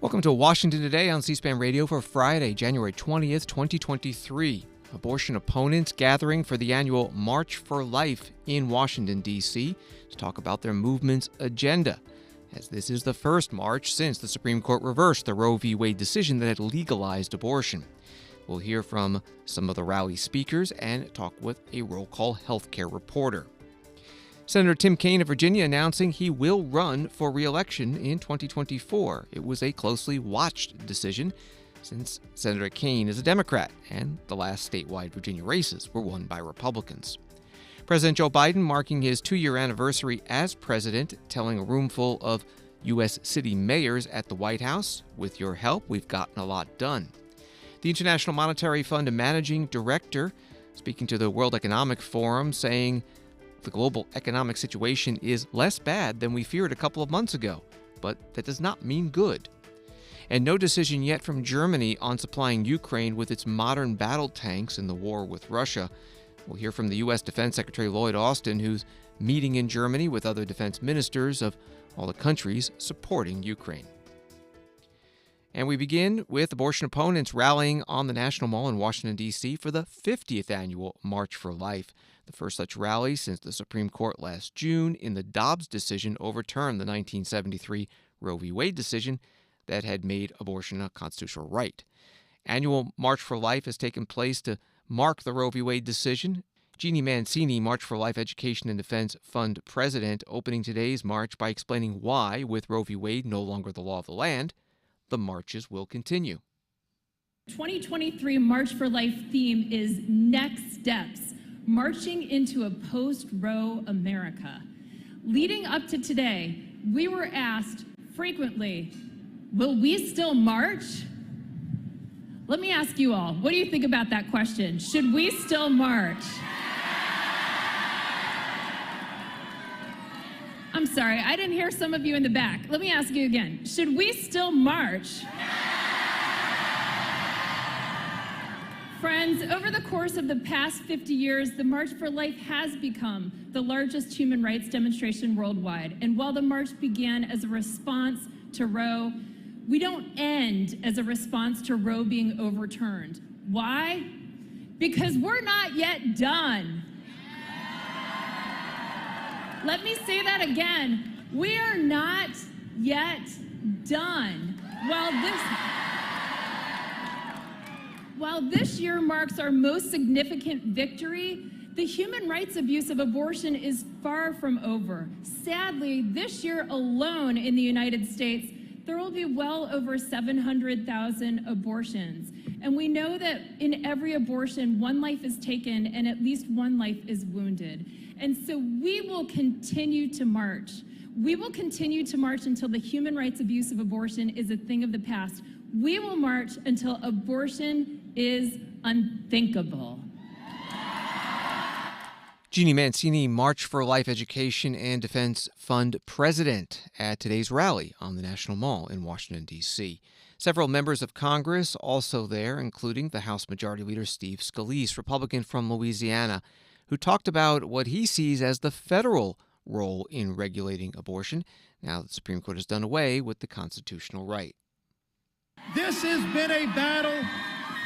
Welcome to Washington Today on C-SPAN Radio for Friday, January 20th, 2023. Abortion opponents gathering for the annual March for Life in Washington, D.C. to talk about their movement's agenda, as this is the first march since the Supreme Court reversed the Roe v. Wade decision that had legalized abortion. We'll hear from some of the rally speakers and talk with a roll call healthcare reporter. Senator Tim Kaine of Virginia announcing he will run for re-election in 2024. It was a closely watched decision since Senator Kaine is a Democrat and the last statewide Virginia races were won by Republicans. President Joe Biden marking his 2-year anniversary as president, telling a room full of U.S. city mayors at the White House, "With your help, we've gotten a lot done." The International Monetary Fund managing director speaking to the World Economic Forum saying the global economic situation is less bad than we feared a couple of months ago, but that does not mean good. And no decision yet from Germany on supplying Ukraine with its modern battle tanks in the war with Russia. We'll hear from the U.S. Defense Secretary Lloyd Austin, who's meeting in Germany with other defense ministers of all the countries supporting Ukraine. And we begin with abortion opponents rallying on the National Mall in Washington, D.C. for the 50th annual March for Life, the first such rally since the Supreme Court last June in the Dobbs decision overturned the 1973 Roe v. Wade decision that had made abortion a constitutional right. Annual March for Life has taken place to mark the Roe v. Wade decision. Jeannie Mancini, March for Life Education and Defense Fund president, opening today's march by explaining why, with Roe v. Wade no longer the law of the land, the marches will continue. 2023 March for Life theme is Next Steps, marching into a post-Roe America. Leading up to today, we were asked frequently, will we still march? Let me ask you all, what do you think about that question? Should we still march? I'm sorry, I didn't hear some of you in the back. Let me ask you again. Should we still march? Friends, over the course of the past 50 years, the March for Life has become the largest human rights demonstration worldwide. And while the march began as a response to Roe, we don't end as a response to Roe being overturned. Why? Because we're not yet done. Let me say that again. We are not yet done. While this year marks our most significant victory, the human rights abuse of abortion is far from over. Sadly, this year alone in the United States, there will be well over 700,000 abortions. And we know that in every abortion, one life is taken and at least one life is wounded. And so we will continue to march. We will continue to march until the human rights abuse of abortion is a thing of the past. We will march until abortion is unthinkable. Jeannie Mancini, March for Life Education and Defense Fund president at today's rally on the National Mall in Washington, D.C. Several members of Congress also there, including the House Majority Leader Steve Scalise, Republican from Louisiana, who talked about what he sees as the federal role in regulating abortion now that the Supreme Court has done away with the constitutional right. This has been a battle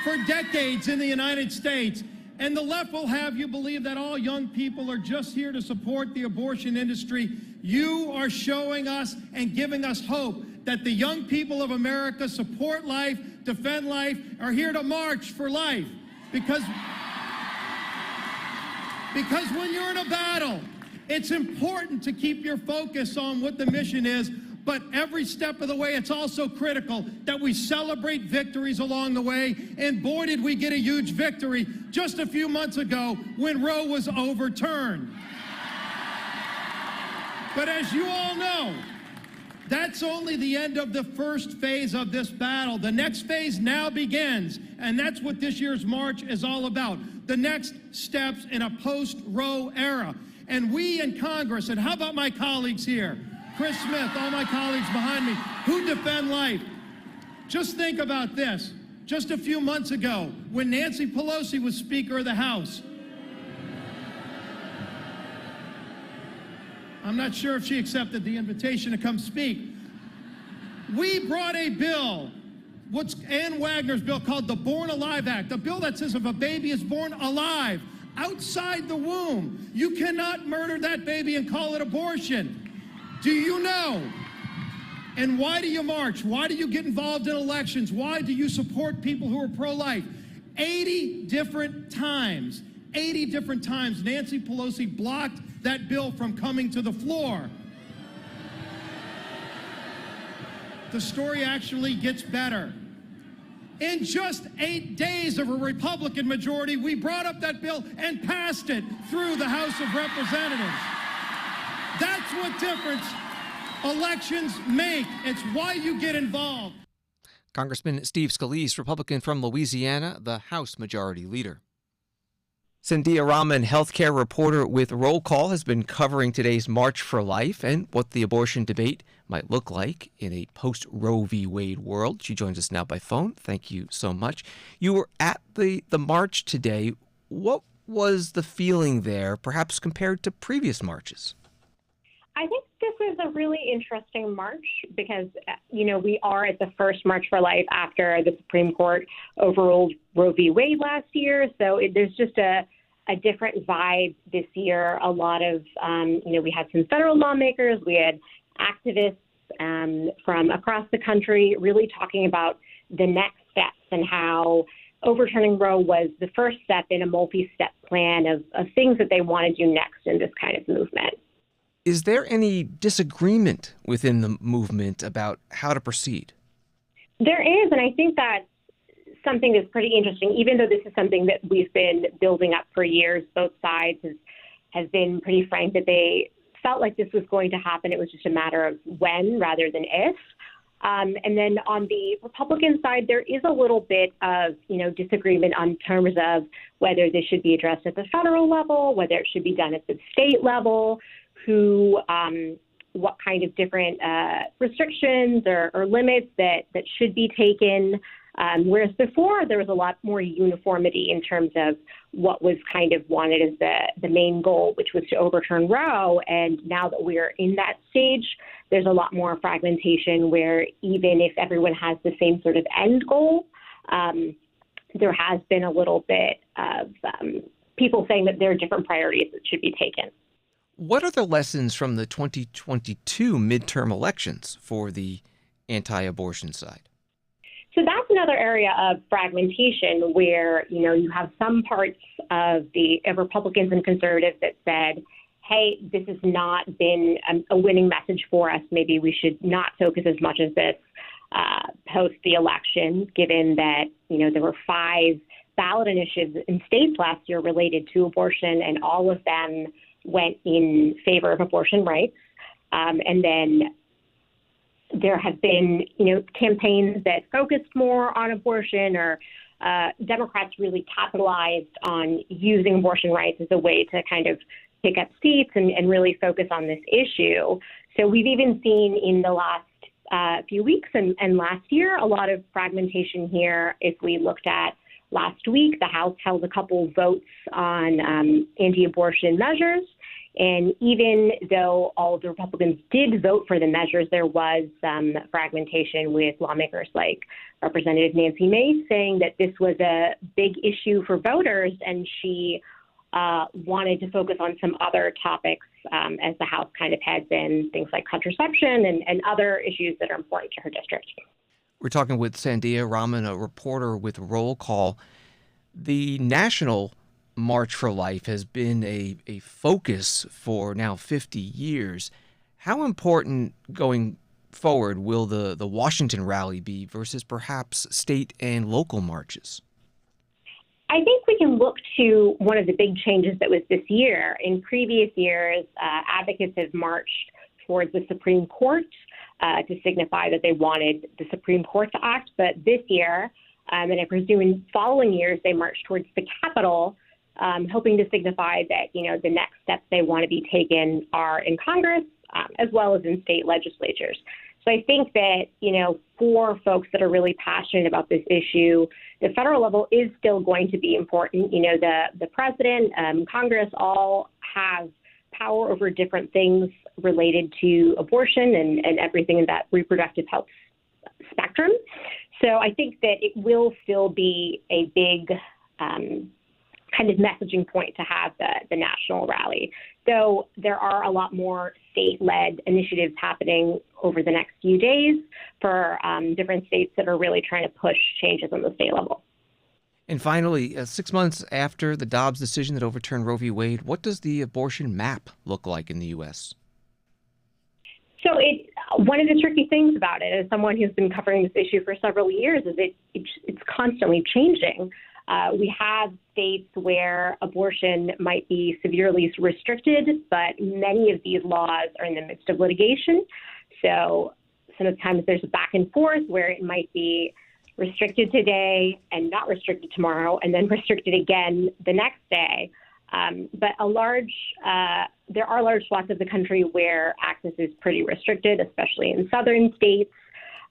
for decades in the United States, and the left will have you believe that all young people are just here to support the abortion industry. You are showing us and giving us hope that the young people of America support life, defend life, are here to march for life. Because when you're in a battle, it's important to keep your focus on what the mission is, but every step of the way, it's also critical that we celebrate victories along the way. And boy, did we get a huge victory just a few months ago when Roe was overturned. But as you all know, that's only the end of the first phase of this battle. The next phase now begins, and that's what this year's march is all about. The next steps in a post-Roe era. And we in Congress, and how about my colleagues here? Chris Smith, all my colleagues behind me, who defend life. Just think about this. Just a few months ago, when Nancy Pelosi was Speaker of the House, I'm not sure if she accepted the invitation to come speak. We brought a bill, what's Ann Wagner's bill called the Born Alive Act, a bill that says if a baby is born alive outside the womb, you cannot murder that baby and call it abortion. Do you know? And why do you march? Why do you get involved in elections? Why do you support people who are pro-life? 80 different times, Nancy Pelosi blocked that bill from coming to the floor. The story actually gets better. In just 8 days of a Republican majority, we brought up that bill and passed it through the House of Representatives. That's what difference elections make. It's why you get involved. Congressman Steve Scalise, Republican from Louisiana, the House Majority Leader. Sandhya Raman, healthcare reporter with Roll Call, has been covering today's March for Life and what the abortion debate might look like in a post-Roe v. Wade world. She joins us now by phone. Thank you so much. You were at the march today. What was the feeling there, perhaps compared to previous marches? I think this is a really interesting march because, we are at the first March for Life after the Supreme Court overruled Roe v. Wade last year. So there's just a different vibe this year. A lot of, we had some federal lawmakers, we had activists from across the country really talking about the next steps and how overturning Roe was the first step in a multi-step plan of things that they want to do next in this kind of movement. Is there any disagreement within the movement about how to proceed? There is, and I think that's something that's pretty interesting. Even though this is something that we've been building up for years, both sides has been pretty frank that they felt like this was going to happen. It was just a matter of when rather than if. And then on the Republican side, there is a little bit of, disagreement on terms of whether this should be addressed at the federal level, whether it should be done at the state level, what kind of different restrictions or limits that should be taken. Whereas before, there was a lot more uniformity in terms of what was kind of wanted as the main goal, which was to overturn Roe. And now that we're in that stage, there's a lot more fragmentation where even if everyone has the same sort of end goal, there has been a little bit of people saying that there are different priorities that should be taken. What are the lessons from the 2022 midterm elections for the anti-abortion side? So that's another area of fragmentation where, you have some parts of Republicans and conservatives that said, hey, this has not been a winning message for us. Maybe we should not focus as much as this post the election, given that, there were 5 ballot initiatives in states last year related to abortion, and all of them went in favor of abortion rights. And then there have been, campaigns that focused more on abortion, or Democrats really capitalized on using abortion rights as a way to kind of pick up seats and really focus on this issue. So we've even seen in the last few weeks and last year a lot of fragmentation here. If we looked at last week, the House held a couple votes on anti-abortion measures. And even though all of the Republicans did vote for the measures, there was some fragmentation with lawmakers like Representative Nancy Mace saying that this was a big issue for voters, and she wanted to focus on some other topics as the House kind of heads in, things like contraception and other issues that are important to her district. We're talking with Sandhya Raman, a reporter with Roll Call. The national March for Life has been a focus for now 50 years. How important going forward will the Washington rally be versus perhaps state and local marches? I think we can look to one of the big changes that was this year. In previous years, advocates have marched towards the Supreme Court to signify that they wanted the Supreme Court to act. But this year, and I presume in following years, they marched towards the Capitol, hoping to signify that, the next steps they want to be taken are in Congress as well as in state legislatures. So I think that, for folks that are really passionate about this issue, the federal level is still going to be important. The president, Congress all have power over different things related to abortion and everything that reproductive health spectrum. So I think that it will still be a big kind of messaging point to have the national rally. Though there are a lot more state-led initiatives happening over the next few days for different states that are really trying to push changes on the state level. And finally, 6 months after the Dobbs decision that overturned Roe v. Wade, what does the abortion map look like in the U.S.? So one of the tricky things about it, as someone who's been covering this issue for several years, is it's constantly changing. We have states where abortion might be severely restricted, but many of these laws are in the midst of litigation. So sometimes there's a back and forth where it might be restricted today and not restricted tomorrow, and then restricted again the next day. But there are large swaths of the country where access is pretty restricted, especially in southern states,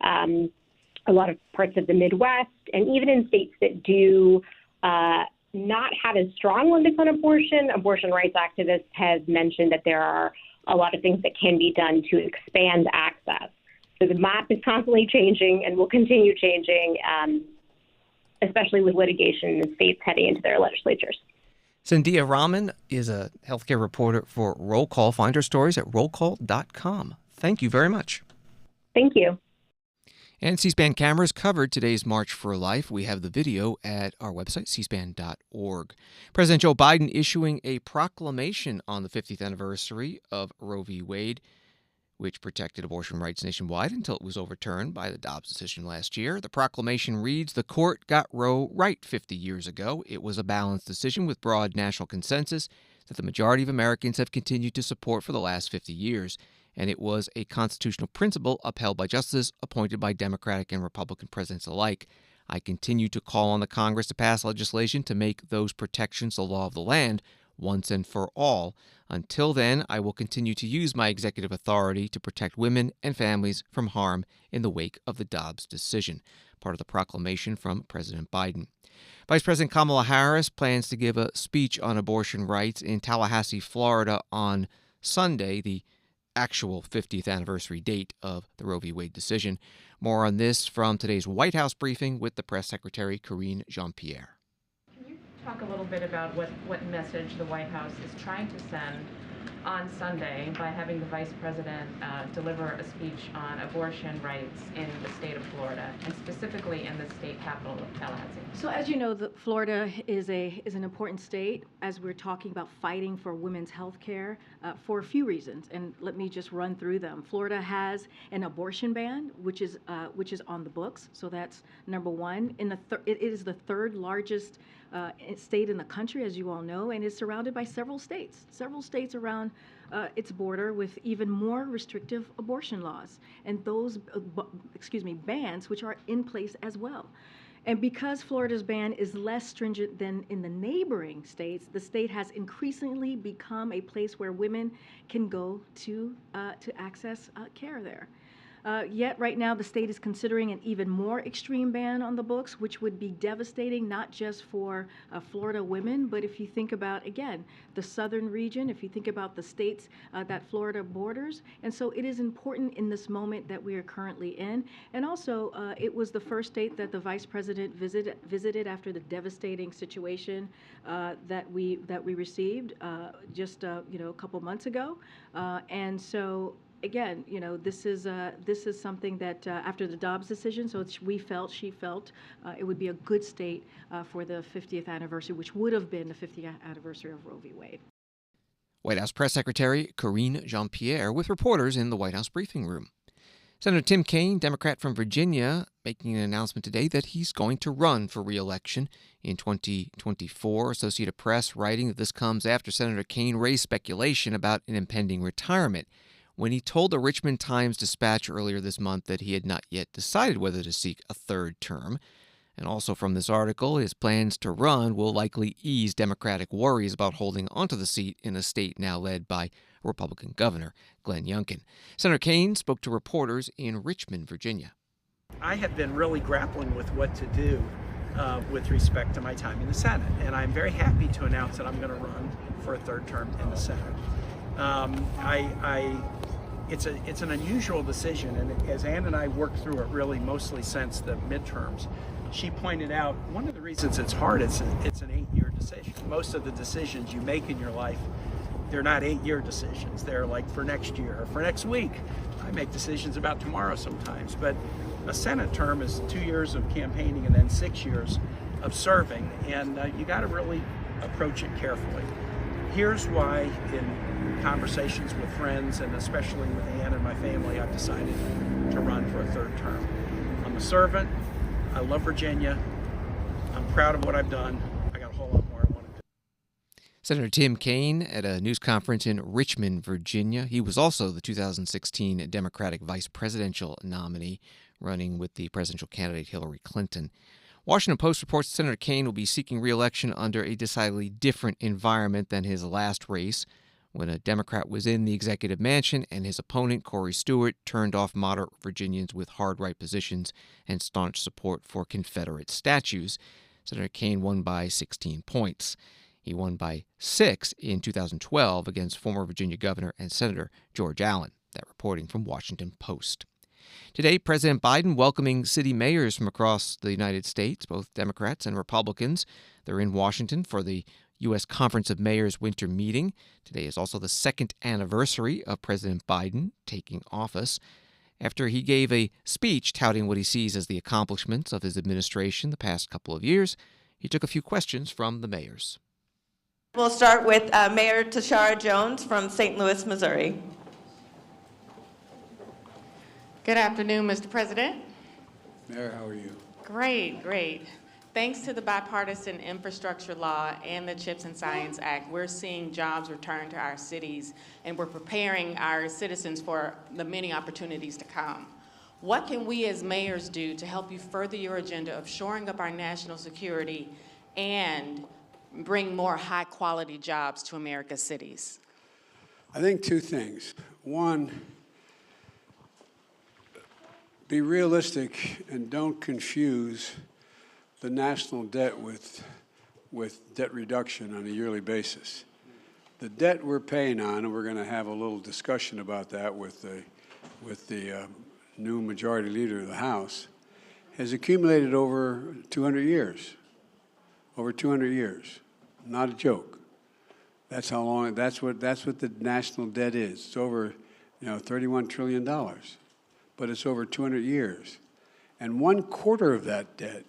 a lot of parts of the Midwest, and even in states that do not have as strong limits on abortion. Abortion rights activists have mentioned that there are a lot of things that can be done to expand access. So the map is constantly changing and will continue changing, especially with litigation in the states heading into their legislatures. Sandhya Raman is a healthcare reporter for Roll Call. Find her stories at rollcall.com. Thank you very much. Thank you. And C-SPAN cameras covered today's March for Life. We have the video at our website, cspan.org. President Joe Biden issuing a proclamation on the 50th anniversary of Roe v. Wade, which protected abortion rights nationwide until it was overturned by the Dobbs decision last year. The proclamation reads, "The court got Roe right 50 years ago. It was a balanced decision with broad national consensus that the majority of Americans have continued to support for the last 50 years. And it was a constitutional principle upheld by justices appointed by Democratic and Republican presidents alike. I continue to call on the Congress to pass legislation to make those protections the law of the land once and for all. Until then, I will continue to use my executive authority to protect women and families from harm in the wake of the Dobbs decision," part of the proclamation from President Biden. Vice President Kamala Harris plans to give a speech on abortion rights in Tallahassee, Florida on Sunday, the actual 50th anniversary date of the Roe v. Wade decision. More on this from today's White House briefing with the press secretary, Karine Jean-Pierre. Can you talk a little bit about what message the White House is trying to send on Sunday by having the Vice President deliver a speech on abortion rights in the state of Florida, and specifically in the state capital of Tallahassee? So as you know, Florida is an important state as we're talking about fighting for women's health care for a few reasons, and let me just run through them. Florida has an abortion ban, which is on the books, so that's number one. It is the third largest state in the country, as you all know, and is surrounded by several states around its border with even more restrictive abortion laws, and those bans which are in place as well. And because Florida's ban is less stringent than in the neighboring states, the state has increasingly become a place where women can go to access care there. Yet right now the state is considering an even more extreme ban on the books, which would be devastating not just for Florida women, but if you think about, again, the southern region, if you think about the states that Florida borders. And so it is important in this moment that we are currently in. And also, it was the first state that the Vice President visited after the devastating situation that we received just a couple months ago. And so again, this is something that after the Dobbs decision, so she felt it would be a good state for the 50th anniversary, which would have been the 50th anniversary of Roe v. Wade. White House Press Secretary Karine Jean-Pierre with reporters in the White House briefing room. Senator Tim Kaine, Democrat from Virginia, making an announcement today that he's going to run for re-election in 2024. Associated Press writing that this comes after Senator Kaine raised speculation about an impending retirement when he told the Richmond Times-Dispatch earlier this month that he had not yet decided whether to seek a third term. And also from this article, his plans to run will likely ease Democratic worries about holding onto the seat in a state now led by Republican Governor Glenn Youngkin. Senator Kaine spoke to reporters in Richmond, Virginia. I have been really grappling with what to do with respect to my time in the Senate, and I'm very happy to announce that I'm going to run for a third term in the Senate. I it's an unusual decision, and as Ann and I worked through it really mostly since the midterms, she pointed out one of the reasons it's hard, it's an 8-year decision. Most of the decisions you make in your life, they're not 8-year decisions. They're like for next year or for next week. I make decisions about tomorrow sometimes, but a Senate term is 2 years of campaigning and then 6 years of serving, and you got to really approach it carefully. Here's why, in conversations with friends and especially with Ann and my family, I've decided to run for a 3rd term. I'm a servant. I love Virginia. I'm proud of what I've done. I got a whole lot more I want to do. Senator Tim Kaine at a news conference in Richmond, Virginia. He was also the 2016 Democratic vice presidential nominee, running with the presidential candidate Hillary Clinton. Washington Post reports Senator Kaine will be seeking re-election under a decidedly different environment than his last race, when a Democrat was in the executive mansion and his opponent, Corey Stewart, turned off moderate Virginians with hard right positions and staunch support for Confederate statues. Senator Kaine won by 16 points. He won by 6 in 2012 against former Virginia Governor and Senator George Allen. That reporting from Washington Post. Today, President Biden welcoming city mayors from across the United States, both Democrats and Republicans. They're in Washington for the U.S. Conference of Mayors winter meeting. Today is also the 2nd anniversary of President Biden taking office. After he gave a speech touting what he sees as the accomplishments of his administration the past couple of years, he took a few questions from the mayors. We'll start with Mayor Tashara Jones from St. Louis, Missouri. Good afternoon, Mr. President. Mayor, how are you? Great. Thanks to the bipartisan infrastructure law and the CHIPS and Science Act, we're seeing jobs return to our cities, and we're preparing our citizens for the many opportunities to come. What can we as mayors do to help you further your agenda of shoring up our national security and bring more high-quality jobs to America's cities? I think 2 things. One, be realistic and don't confuse the national debt with debt reduction on a yearly basis. The debt we're paying on, and we're going to have a little discussion about that with the new majority leader of the House, has accumulated over 200 years. Over 200 years. Not a joke. That's how long. That's what the national debt is. It's over, $31 trillion, but it's over 200 years, and 1/4 of that debt.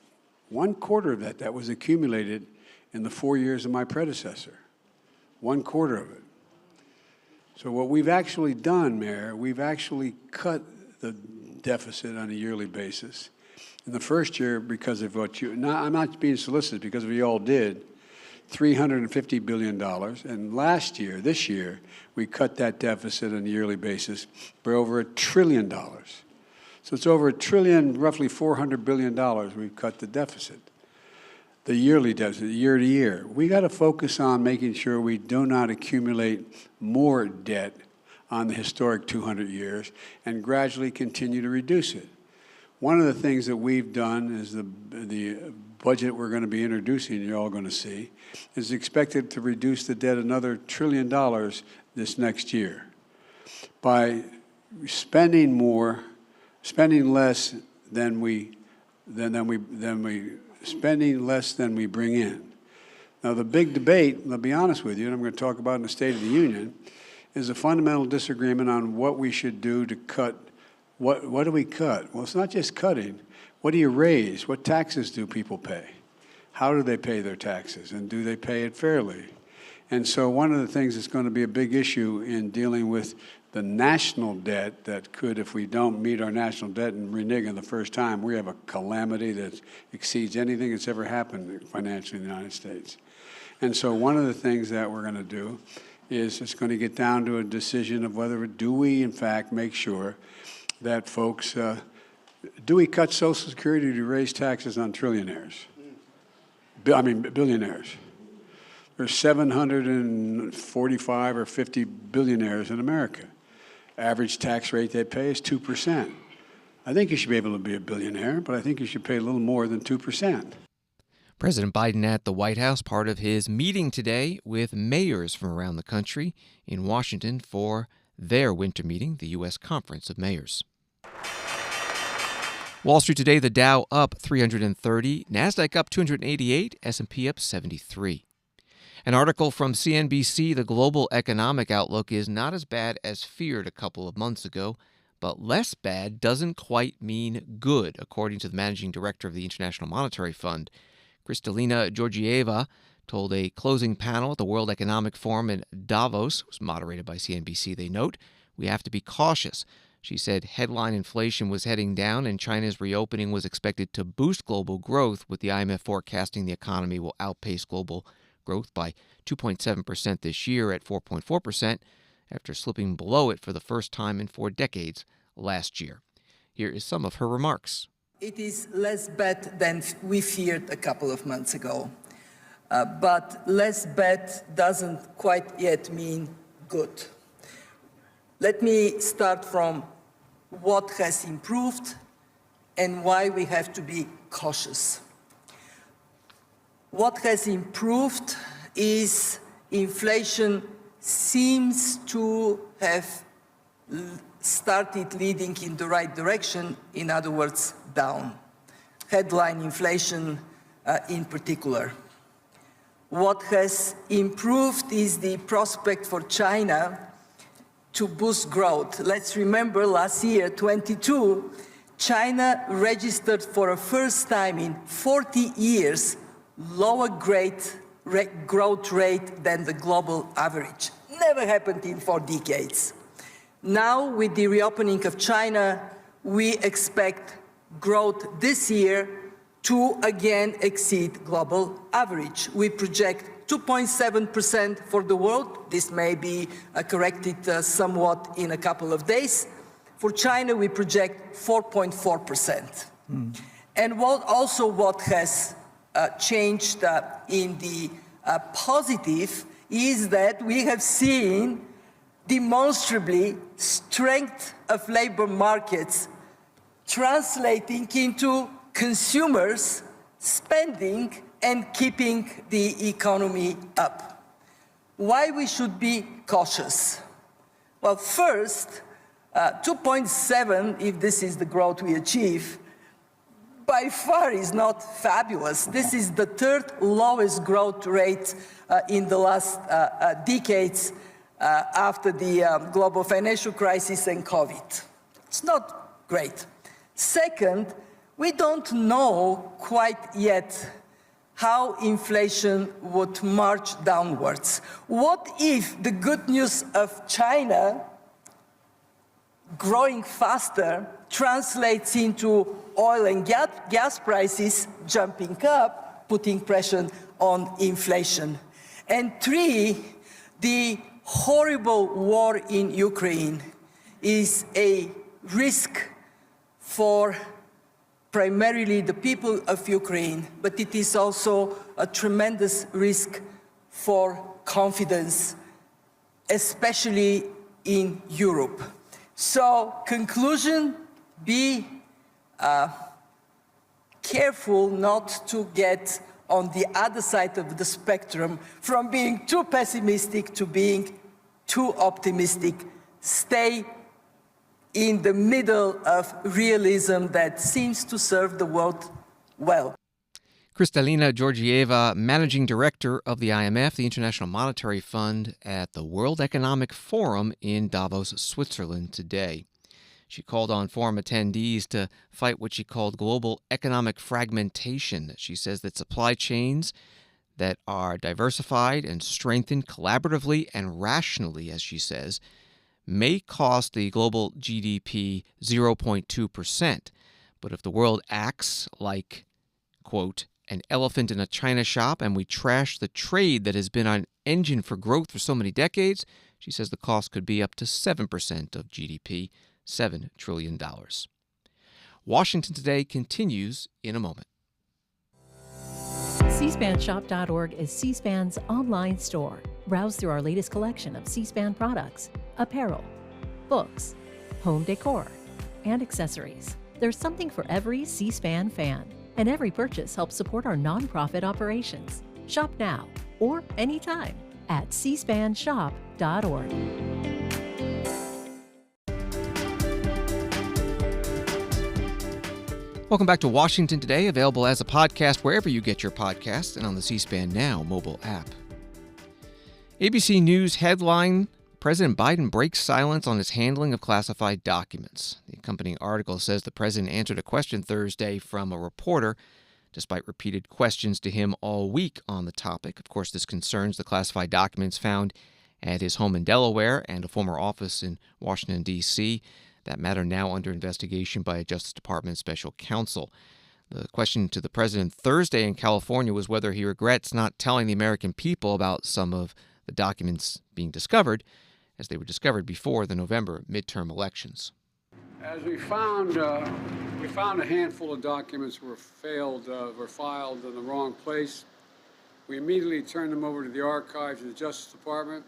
1/4 of that was accumulated in the 4 years of my predecessor. 1/4 of it. So what we've actually done, Mayor, we've actually cut the deficit on a yearly basis. In the first year, because of what I'm not being solicited, because of what you all did, $350 billion. And this year, we cut that deficit on a yearly basis by over $1 trillion. So it's over $1 trillion, roughly $400 billion we've cut the deficit. The yearly deficit, year to year. We got to focus on making sure we do not accumulate more debt on the historic 200 years and gradually continue to reduce it. One of the things that we've done is the budget we're going to be introducing, you're all going to see, is expected to reduce the debt another $1 trillion this next year by spending less than we bring in. Now, the big debate, I'll be honest with you, and I'm going to talk about in the State of the Union, is a fundamental disagreement on what we should do to cut. What do we cut? Well, it's not just cutting. What do you raise? What taxes do people pay? How do they pay their taxes? And do they pay it fairly? And so one of the things that's going to be a big issue in dealing with the national debt that could, if we don't meet our national debt and renege on the first time, we have a calamity that exceeds anything that's ever happened financially in the United States. And so one of the things that we're going to do is it's going to get down to a decision of whether do we, in fact, make sure that folks, do we cut Social Security to raise taxes on billionaires? There's 745 or 50 billionaires in America. Average tax rate they pay is 2%. I think you should be able to be a billionaire, but I think you should pay a little more than 2%. President Biden at the White House, part of his meeting today with mayors from around the country in Washington for their winter meeting, the U.S. Conference of Mayors. Wall Street today, the Dow up 330, NASDAQ up 288, S&P up 73. An article from CNBC, the global economic outlook is not as bad as feared a couple of months ago, but less bad doesn't quite mean good, according to the managing director of the International Monetary Fund. Kristalina Georgieva told a closing panel at the World Economic Forum in Davos, it was moderated by CNBC, they note, we have to be cautious. She said headline inflation was heading down and China's reopening was expected to boost global growth, with the IMF forecasting the economy will outpace global growth by 2.7% this year at 4.4%, after slipping below it for the first time in 4 decades last year. Here is some of her remarks. It is less bad than we feared a couple of months ago. But less bad doesn't quite yet mean good. Let me start from what has improved and why we have to be cautious. What has improved is inflation seems to have started leading in the right direction, in other words, down. Headline inflation in particular. What has improved is the prospect for China to boost growth. Let's remember last year, 22, China registered for a first time in 40 years lower growth rate than the global average. Never happened in 4 decades. Now, with the reopening of China, we expect growth this year to again exceed global average. We project 2.7% for the world. This may be corrected somewhat in a couple of days. For China, we project 4.4%. And what has changed in the positive is that we have seen demonstrably strength of labor markets translating into consumers spending and keeping the economy up. Why we should be cautious? Well, first, 2.7, if this is the growth we achieve, by far is not fabulous. This is the 3rd lowest growth rate in the last decades after the global financial crisis and COVID. It's not great. Second, we don't know quite yet how inflation would march downwards. What if the good news of China growing faster translates into oil and gas prices jumping up, putting pressure on inflation? And 3, the horrible war in Ukraine is a risk for primarily the people of Ukraine, but it is also a tremendous risk for confidence, especially in Europe. So, conclusion, be careful not to get on the other side of the spectrum from being too pessimistic to being too optimistic. Stay in the middle of realism that seems to serve the world well. Kristalina Georgieva, Managing Director of the IMF, the International Monetary Fund, at the World Economic Forum in Davos, Switzerland today. She called on forum attendees to fight what she called global economic fragmentation. She says that supply chains that are diversified and strengthened collaboratively and rationally, as she says, may cost the global GDP 0.2%. But if the world acts like, quote, an elephant in a china shop and we trash the trade that has been an engine for growth for so many decades, she says the cost could be up to 7% of GDP, $7 trillion. Washington Today continues in a moment. C-SPANshop.org is C-SPAN's online store. Browse through our latest collection of C-SPAN products, apparel, books, home decor, and accessories. There's something for every C-SPAN fan, and every purchase helps support our nonprofit operations. Shop now or anytime at cspanshop.org. Welcome back to Washington Today, available as a podcast wherever you get your podcasts and on the C-SPAN Now mobile app. ABC News headline, President Biden breaks silence on his handling of classified documents. The accompanying article says the president answered a question Thursday from a reporter, despite repeated questions to him all week on the topic. Of course, this concerns the classified documents found at his home in Delaware and a former office in Washington, D.C., that matter now under investigation by a Justice Department special counsel. The question to the president Thursday in California was whether he regrets not telling the American people about some of the documents being discovered, as they were discovered before the November midterm elections. As we found a handful of documents were filed in the wrong place. We immediately turned them over to the archives of the Justice Department.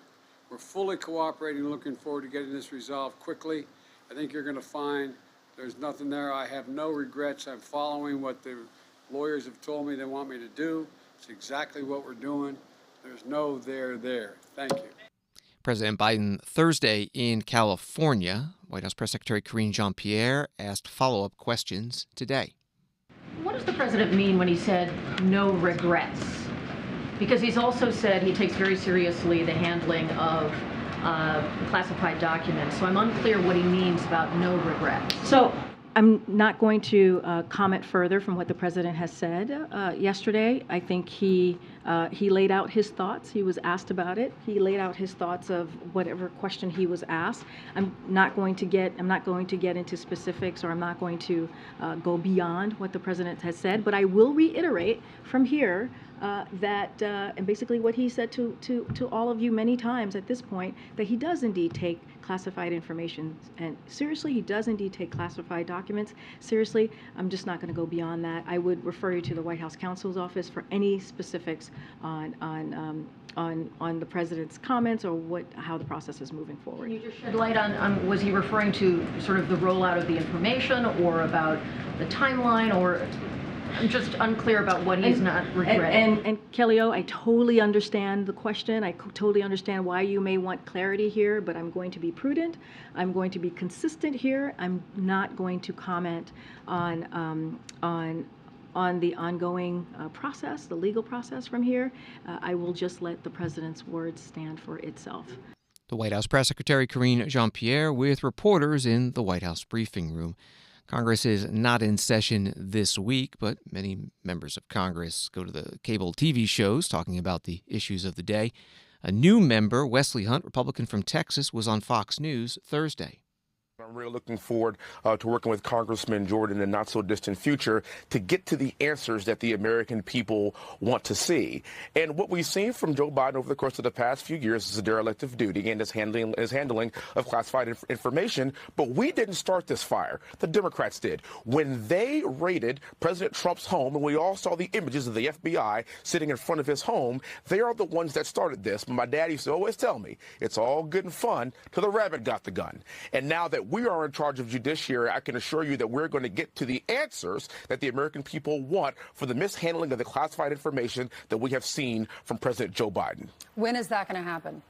We're fully cooperating and looking forward to getting this resolved quickly. I think you're going to find there's nothing there. I have no regrets. I'm following what the lawyers have told me they want me to do. It's exactly what we're doing. There's no there. Thank you. President Biden Thursday in California. White House Press Secretary Karine Jean-Pierre asked follow-up questions today. What does the president mean when he said no regrets? Because he's also said he takes very seriously the handling of classified documents. So I'm unclear what he means about no regrets. So I'm not going to comment further from what the president has said yesterday. I think he laid out his thoughts. He was asked about it. He laid out his thoughts of whatever question he was asked. I'm not going to get into specifics, or I'm not going to go beyond what the president has said. But I will reiterate from here and basically what he said to all of you many times at this point, that he does indeed take classified information and seriously. He does indeed take classified documents seriously. I'm just not going to go beyond that. I would refer you to the White House counsel's office for any specifics on the president's comments or how the process is moving forward. Can you just shed light on was he referring to sort of the rollout of the information, or about the timeline, or I'm just unclear about what he's not regretting. And Kelly O, I totally understand the question. I totally understand why you may want clarity here, but I'm going to be prudent. I'm going to be consistent here. I'm not going to comment on the ongoing process, the legal process from here. I will just let the president's words stand for itself. The White House Press Secretary Karine Jean-Pierre with reporters in the White House briefing room. Congress is not in session this week, but many members of Congress go to the cable TV shows talking about the issues of the day. A new member, Wesley Hunt, Republican from Texas, was on Fox News Thursday. I'm really looking forward to working with Congressman Jordan in the not-so-distant future to get to the answers that the American people want to see. And what we've seen from Joe Biden over the course of the past few years is a derelict of duty and his handling of classified information. But we didn't start this fire. The Democrats did. When they raided President Trump's home, and we all saw the images of the FBI sitting in front of his home, they are the ones that started this. My dad used to always tell me, it's all good and fun till the rabbit got the gun. And now that we are in charge of judiciary, I can assure you that we're going to get to the answers that the American people want for the mishandling of the classified information that we have seen from President Joe Biden. When is that going to happen?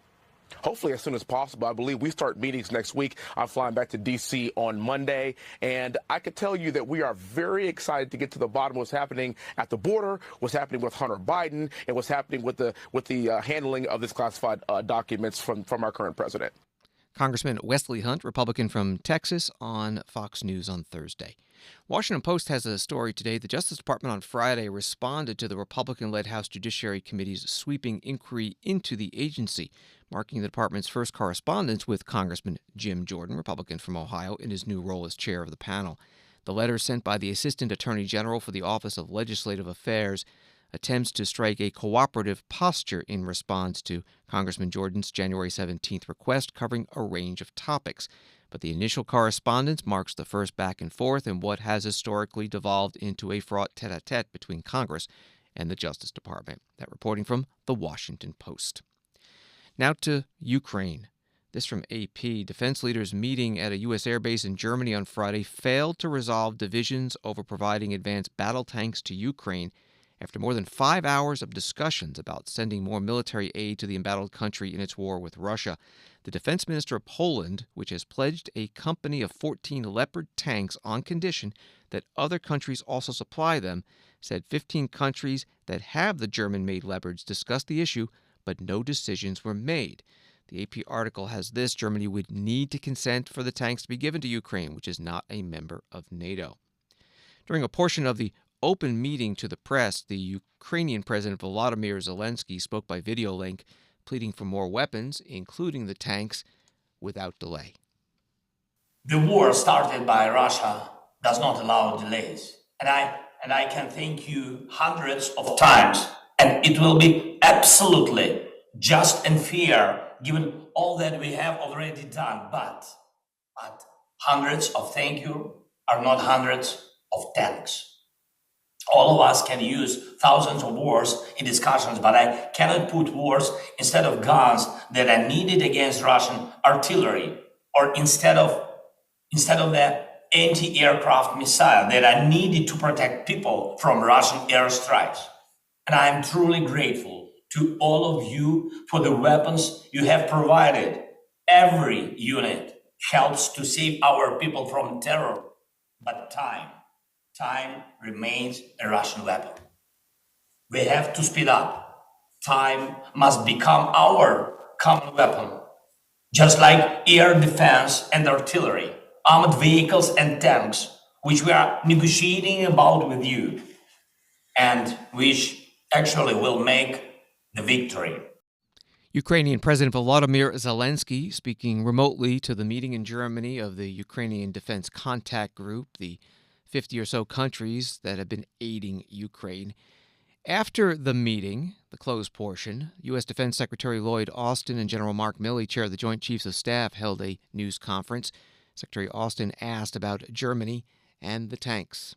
Hopefully as soon as possible. I believe we start meetings next week. I'm flying back to D.C. on Monday, and I can tell you that we are very excited to get to the bottom of what's happening at the border, what's happening with Hunter Biden, and what's happening with the handling of this classified documents from our current president. Congressman Wesley Hunt, Republican from Texas, on Fox News on Thursday. Washington Post has a story today. The Justice Department on Friday responded to the Republican-led House Judiciary Committee's sweeping inquiry into the agency, marking the department's first correspondence with Congressman Jim Jordan, Republican from Ohio, in his new role as chair of the panel. The letter sent by the Assistant Attorney General for the Office of Legislative Affairs attempts to strike a cooperative posture in response to Congressman Jordan's January 17th request covering a range of topics. But the initial correspondence marks the first back and forth in what has historically devolved into a fraught tete-a-tete between Congress and the Justice Department. That reporting from The Washington Post. Now to Ukraine. This from AP. Defense leaders meeting at a U.S. air base in Germany on Friday failed to resolve divisions over providing advanced battle tanks to Ukraine after more than 5 hours of discussions about sending more military aid to the embattled country in its war with Russia. The defense minister of Poland, which has pledged a company of 14 Leopard tanks on condition that other countries also supply them, said 15 countries that have the German-made Leopards discussed the issue, but no decisions were made. The AP article has this: Germany would need to consent for the tanks to be given to Ukraine, which is not a member of NATO. During a portion of the open meeting to the press, the Ukrainian President Volodymyr Zelensky spoke by video link, pleading for more weapons, including the tanks, without delay. The war started by Russia does not allow delays. And I can thank you hundreds of times, and it will be absolutely just and fair given all that we have already done. But hundreds of thank you are not hundreds of thanks. All of us can use thousands of words in discussions, but I cannot put words instead of guns that are needed against Russian artillery, or instead of the anti-aircraft missile that are needed to protect people from Russian airstrikes. And I am truly grateful to all of you for the weapons you have provided. Every unit helps to save our people from terror, but time remains a Russian weapon. We have to speed up. Time must become our common weapon, just like air defense and artillery, armored vehicles and tanks, which we are negotiating about with you, and which actually will make the victory. Ukrainian President Volodymyr Zelensky speaking remotely to the meeting in Germany of the Ukrainian Defense Contact Group, the 50 or so countries that have been aiding Ukraine. After the meeting, the closed portion, U.S. Defense Secretary Lloyd Austin and General Mark Milley, chair of the Joint Chiefs of Staff, held a news conference. Secretary Austin asked about Germany and the tanks.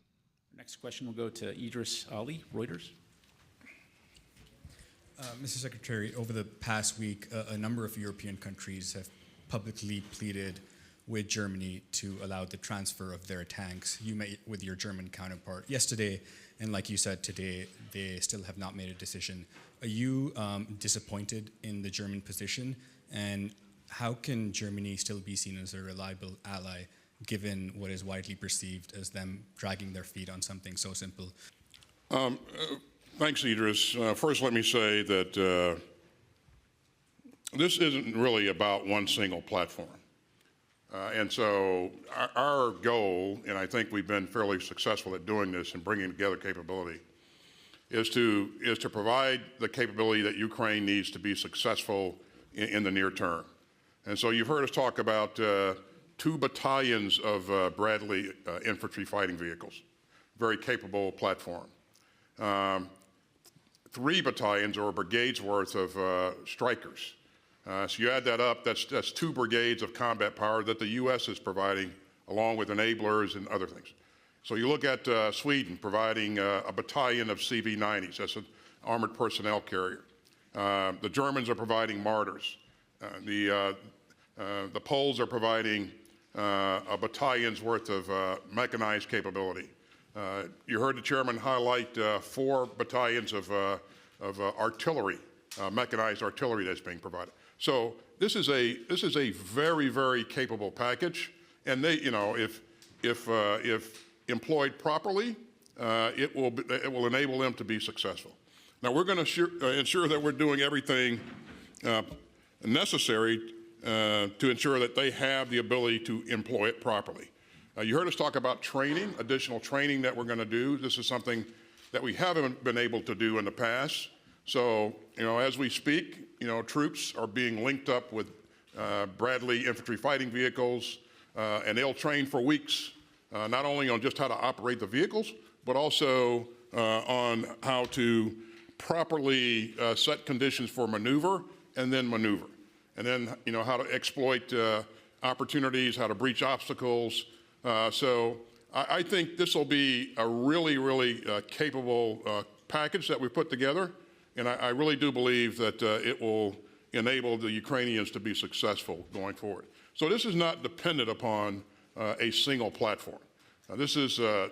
Next question will go to Idris Ali, Reuters. Mr. Secretary, over the past week, a number of European countries have publicly pleaded with Germany to allow the transfer of their tanks. You met with your German counterpart yesterday, and like you said today, they still have not made a decision. Are you disappointed in the German position? And how can Germany still be seen as a reliable ally, given what is widely perceived as them dragging their feet on something so simple? Thanks, Idris. First, let me say that this isn't really about one single platform. And so our goal, and I think we've been fairly successful at doing this and bringing together capability, is to provide the capability that Ukraine needs to be successful in the near term. And so you've heard us talk about 2 battalions of Bradley infantry fighting vehicles, very capable platform. 3 battalions or brigades worth of strikers. So you add that up, that's 2 brigades of combat power that the U.S. is providing, along with enablers and other things. So you look at Sweden providing a battalion of CV-90s, that's an armored personnel carrier. The Germans are providing mortars. The Poles are providing a battalion's worth of mechanized capability. You heard the chairman highlight 4 battalions of artillery, mechanized artillery that's being provided. So this is a very, very capable package, and they, if employed properly, it will enable them to be successful. Now we're going to ensure that we're doing everything necessary to ensure that they have the ability to employ it properly. You heard us talk about training, additional training that we're going to do. This is something that we haven't been able to do in the past. So, as we speak, troops are being linked up with Bradley infantry fighting vehicles, and they'll train for weeks, not only on just how to operate the vehicles, but also on how to properly set conditions for maneuver and then maneuver. And then, how to exploit opportunities, how to breach obstacles. So I think this will be a really, really capable package that we put together. And I really do believe that it will enable the Ukrainians to be successful going forward. So this is not dependent upon a single platform. This is a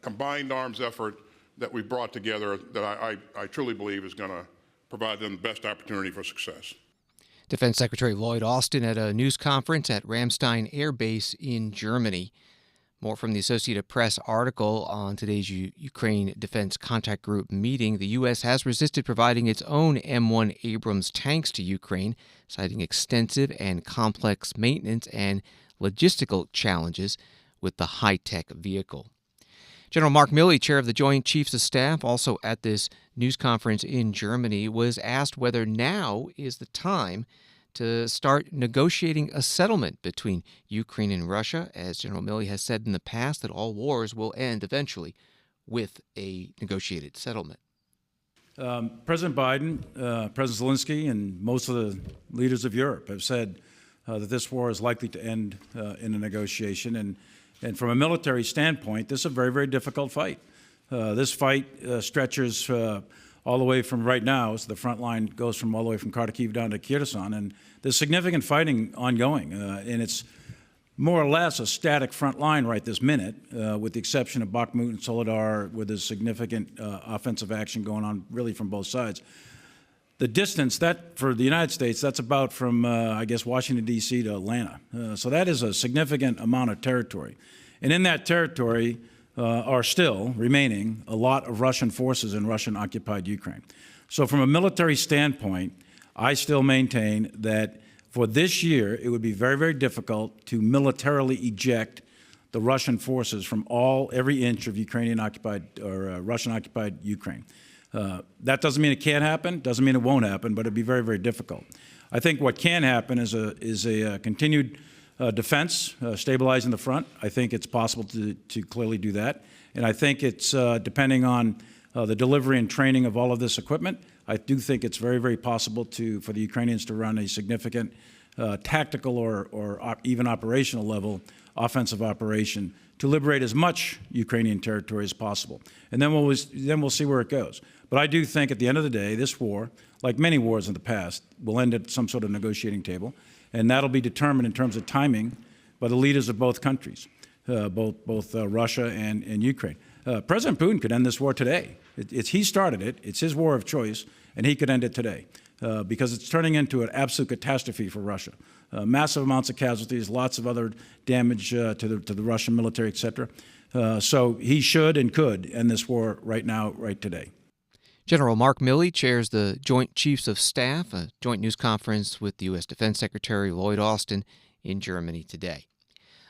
combined arms effort that we've brought together that I truly believe is going to provide them the best opportunity for success. Defense Secretary Lloyd Austin at a news conference at Ramstein Air Base in Germany. More from the Associated Press article on today's Ukraine Defense Contact Group meeting. The U.S. has resisted providing its own M1 Abrams tanks to Ukraine, citing extensive and complex maintenance and logistical challenges with the high-tech vehicle. General Mark Milley, chair of the Joint Chiefs of Staff, also at this news conference in Germany, was asked whether now is the time to start negotiating a settlement between Ukraine and Russia, as General Milley has said in the past that all wars will end eventually with a negotiated settlement. President Biden, President Zelensky, and most of the leaders of Europe have said that this war is likely to end in a negotiation. And from a military standpoint, this is a very, very difficult fight. This fight stretches all the way from right now, so the front line goes from all the way from Kharkiv down to Kherson, and there's significant fighting ongoing, and it's more or less a static front line right this minute, with the exception of Bakhmut and Soledar, where there's significant offensive action going on really from both sides. The distance, that for the United States, that's about from, I guess, Washington, D.C. to Atlanta. So that is a significant amount of territory. And in that territory are still remaining a lot of Russian forces in Russian-occupied Ukraine. So from a military standpoint, I still maintain that for this year, it would be very, very difficult to militarily eject the Russian forces from every inch of Ukrainian-occupied or Russian-occupied Ukraine. That doesn't mean it can't happen, doesn't mean it won't happen, but it'd be very, very difficult. I think what can happen is a continued defense, stabilizing the front. I think it's possible to clearly do that. And I think it's, depending on the delivery and training of all of this equipment, I do think it's very, very possible for the Ukrainians to run a significant tactical or even operational level offensive operation to liberate as much Ukrainian territory as possible. And then we'll see where it goes. But I do think at the end of the day, this war, like many wars in the past, will end at some sort of negotiating table. And that'll be determined in terms of timing by the leaders of both countries, both Russia and Ukraine. President Putin could end this war today. He started it. It's his war of choice, and he could end it today because it's turning into an absolute catastrophe for Russia. Massive amounts of casualties, lots of other damage to the Russian military, et cetera. So he should and could end this war right now, right today. General Mark Milley chairs the Joint Chiefs of Staff, a joint news conference with the U.S. Defense Secretary Lloyd Austin in Germany today.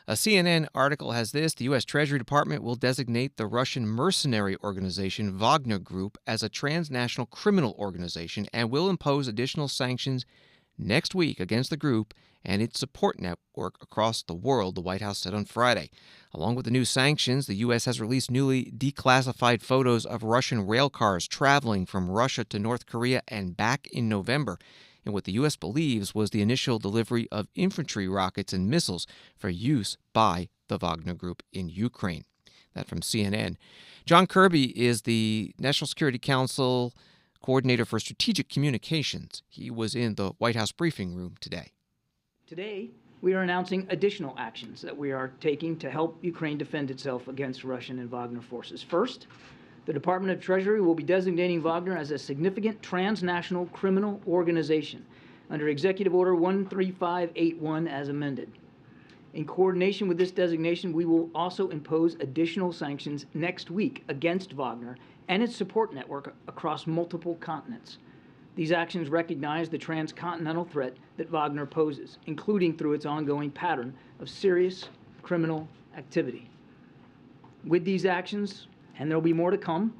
A CNN article has this: the U.S. Treasury Department will designate the Russian mercenary organization Wagner Group as a transnational criminal organization and will impose additional sanctions next week against the group and its support network across the world, the White House said on Friday. Along with the new sanctions, the U.S. has released newly declassified photos of Russian rail cars traveling from Russia to North Korea and back in November, in what the U.S. believes was the initial delivery of infantry rockets and missiles for use by the Wagner Group in Ukraine. That from CNN. John Kirby is the National Security Council Coordinator for Strategic Communications. He was in the White House briefing room today. Today, we are announcing additional actions that we are taking to help Ukraine defend itself against Russian and Wagner forces. First, the Department of Treasury will be designating Wagner as a significant transnational criminal organization under Executive Order 13581 as amended. In coordination with this designation, we will also impose additional sanctions next week against Wagner and its support network across multiple continents. These actions recognize the transcontinental threat that Wagner poses, including through its ongoing pattern of serious criminal activity. With these actions, and there will be more to come,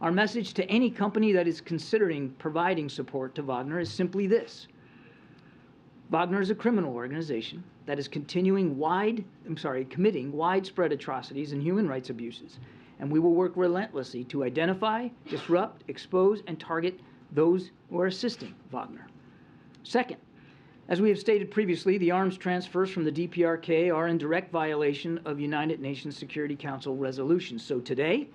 our message to any company that is considering providing support to Wagner is simply this: Wagner is a criminal organization that is committing widespread atrocities and human rights abuses, and we will work relentlessly to identify, disrupt, expose, and target those who are assisting Wagner. Second, as we have stated previously, the arms transfers from the DPRK are in direct violation of United Nations Security Council resolutions. So today,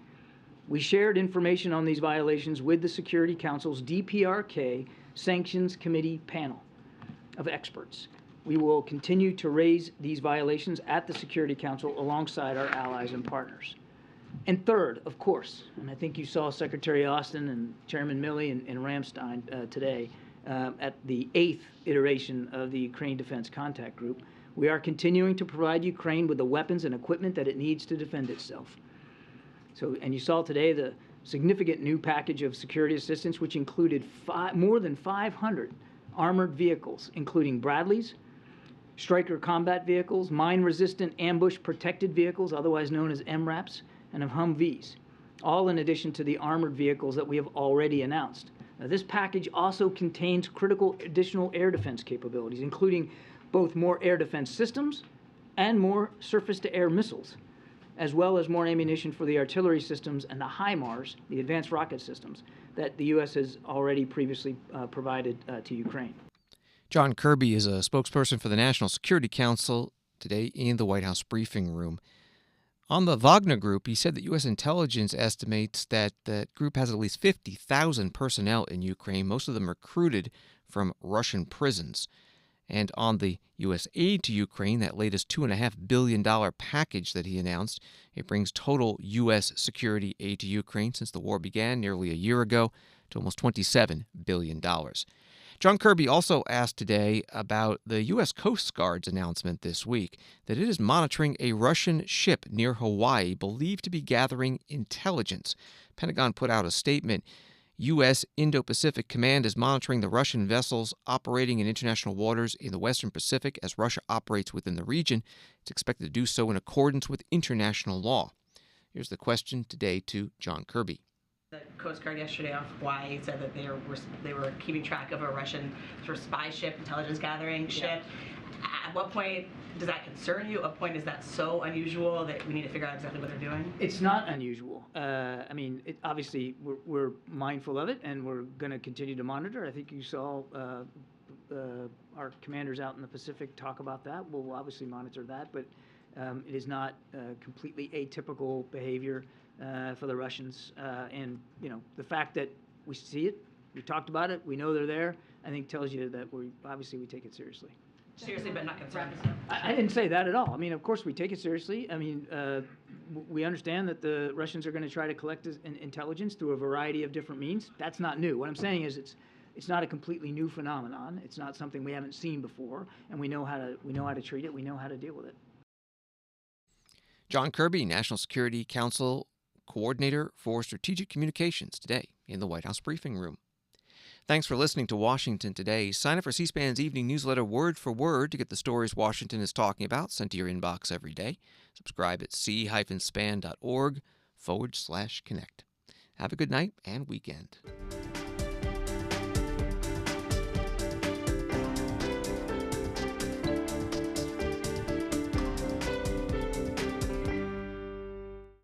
we shared information on these violations with the Security Council's DPRK Sanctions Committee panel of experts. We will continue to raise these violations at the Security Council alongside our allies and partners. And third, of course, and I think you saw Secretary Austin and Chairman Milley and Ramstein today at the 8th iteration of the Ukraine Defense Contact Group, we are continuing to provide Ukraine with the weapons and equipment that it needs to defend itself. So, and you saw today the significant new package of security assistance, which included more than 500 armored vehicles, including Bradleys, Stryker combat vehicles, mine-resistant ambush-protected vehicles, otherwise known as MRAPs, and of Humvees, all in addition to the armored vehicles that we have already announced. Now, this package also contains critical additional air defense capabilities, including both more air defense systems and more surface-to-air missiles, as well as more ammunition for the artillery systems and the HIMARS, the advanced rocket systems, that the U.S. has already previously provided to Ukraine. John Kirby is a spokesperson for the National Security Council today in the White House briefing room. On the Wagner Group, he said that U.S. intelligence estimates that that group has at least 50,000 personnel in Ukraine, most of them recruited from Russian prisons. And on the U.S. aid to Ukraine, that latest $2.5 billion package that he announced, it brings total U.S. security aid to Ukraine since the war began nearly a year ago to almost $27 billion. John Kirby also asked today about the U.S. Coast Guard's announcement this week that it is monitoring a Russian ship near Hawaii believed to be gathering intelligence. Pentagon put out a statement. U.S. Indo-Pacific Command is monitoring the Russian vessels operating in international waters in the Western Pacific as Russia operates within the region. It's expected to do so in accordance with international law. Here's the question today to John Kirby. The Coast Guard yesterday off Hawaii said that they were keeping track of a Russian sort of spy ship, intelligence gathering ship. At what point does that concern you? At what point is that so unusual that we need to figure out exactly what they're doing? It's not unusual. I mean, obviously, we're mindful of it, and we're going to continue to monitor. I think you saw our commanders out in the Pacific talk about that. We'll obviously monitor that, but it is not completely atypical behavior for the Russians. And, you know, the fact that we see it, we talked about it, we know they're there, I think tells you that we take it seriously. Seriously, but not concerned. I didn't say that at all. I mean, of course we take it seriously. I mean, we understand that the Russians are going to try to collect intelligence through a variety of different means. That's not new. What I'm saying is it's not a completely new phenomenon. It's not something we haven't seen before, and we know how to treat it. We know how to deal with it. John Kirby, National Security Council Coordinator for Strategic Communications, today in the White House briefing room. Thanks for listening to Washington Today. Sign up for C-SPAN's evening newsletter word for word to get the stories Washington is talking about sent to your inbox every day. Subscribe at c-span.org/connect. Have a good night and weekend.